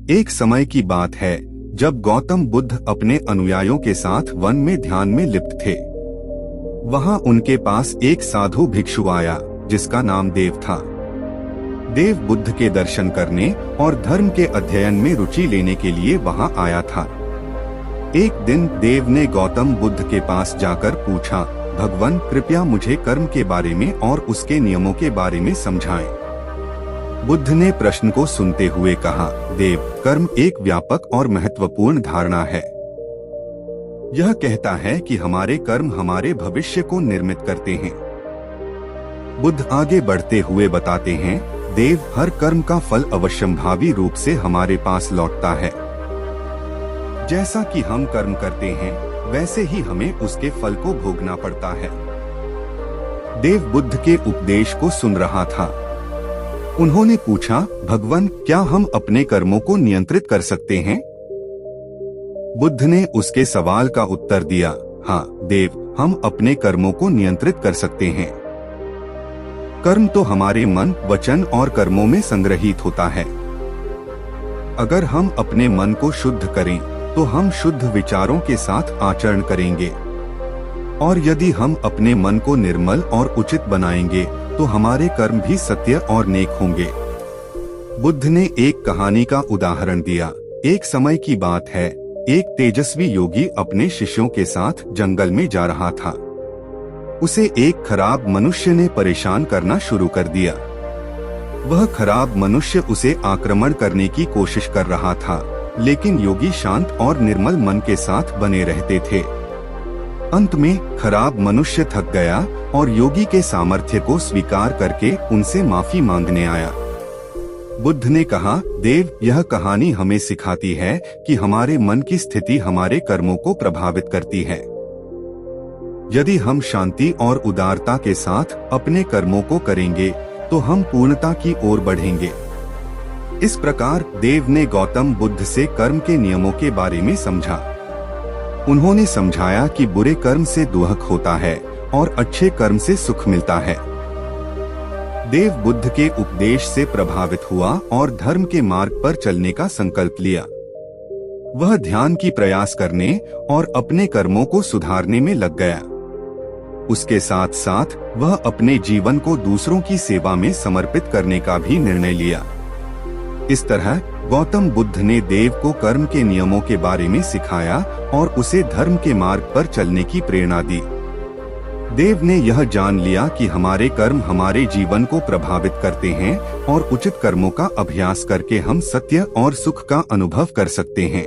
एक समय की बात है जब गौतम बुद्ध अपने अनुयायियों के साथ वन में ध्यान में लिप्त थे। वहां उनके पास एक साधु भिक्षु आया जिसका नाम देव था। देव बुद्ध के दर्शन करने और धर्म के अध्ययन में रुचि लेने के लिए वहां आया था। एक दिन देव ने गौतम बुद्ध के पास जाकर पूछा, भगवान कृपया मुझे कर्म के बारे में और उसके नियमों के बारे में समझाएं। बुद्ध ने प्रश्न को सुनते हुए कहा, देव, कर्म एक व्यापक और महत्वपूर्ण धारणा है। यह कहता है कि हमारे कर्म हमारे भविष्य को निर्मित करते हैं। बुद्ध आगे बढ़ते हुए बताते हैं, देव, हर कर्म का फल अवश्यंभावी रूप से हमारे पास लौटता है। जैसा कि हम कर्म करते हैं वैसे ही हमें उसके फल को भोगना पड़ता है। देव बुद्ध के उपदेश को सुन रहा था। उन्होंने पूछा, भगवान, क्या हम अपने कर्मों को नियंत्रित कर सकते हैं? बुद्ध ने उसके सवाल का उत्तर दिया, हाँ देव, हम अपने कर्मों को नियंत्रित कर सकते हैं। कर्म तो हमारे मन, वचन और कर्मों में संग्रहित होता है। अगर हम अपने मन को शुद्ध करें तो हम शुद्ध विचारों के साथ आचरण करेंगे, और यदि हम अपने मन को निर्मल और उचित बनाएंगे तो हमारे कर्म भी सत्य और नेक होंगे। बुद्ध ने एक कहानी का उदाहरण दिया। एक समय की बात है, एक तेजस्वी योगी अपने शिष्यों के साथ जंगल में जा रहा था। उसे एक खराब मनुष्य ने परेशान करना शुरू कर दिया। वह खराब मनुष्य उसे आक्रमण करने की कोशिश कर रहा था, लेकिन योगी शांत और निर्मल मन के साथ बने रहते थे। अंत में खराब मनुष्य थक गया और योगी के सामर्थ्य को स्वीकार करके उनसे माफी मांगने आया। बुद्ध ने कहा, देव, यह कहानी हमें सिखाती है कि हमारे मन की स्थिति हमारे कर्मों को प्रभावित करती है। यदि हम शांति और उदारता के साथ अपने कर्मों को करेंगे तो हम पूर्णता की ओर बढ़ेंगे। इस प्रकार देव ने गौतम बुद्ध से कर्म के नियमों के बारे में समझा। उन्होंने समझाया कि बुरे कर्म से दुख होता है और अच्छे कर्म से सुख मिलता है। देव बुद्ध के उपदेश से प्रभावित हुआ और धर्म के मार्ग पर चलने का संकल्प लिया। वह ध्यान की प्रयास करने और अपने कर्मों को सुधारने में लग गया। उसके साथ साथ वह अपने जीवन को दूसरों की सेवा में समर्पित करने का भी निर्णय लिया। इस तरह गौतम बुद्ध ने देव को कर्म के नियमों के बारे में सिखाया और उसे धर्म के मार्ग पर चलने की प्रेरणा दी। देव ने यह जान लिया कि हमारे कर्म हमारे जीवन को प्रभावित करते हैं और उचित कर्मों का अभ्यास करके हम सत्य और सुख का अनुभव कर सकते हैं।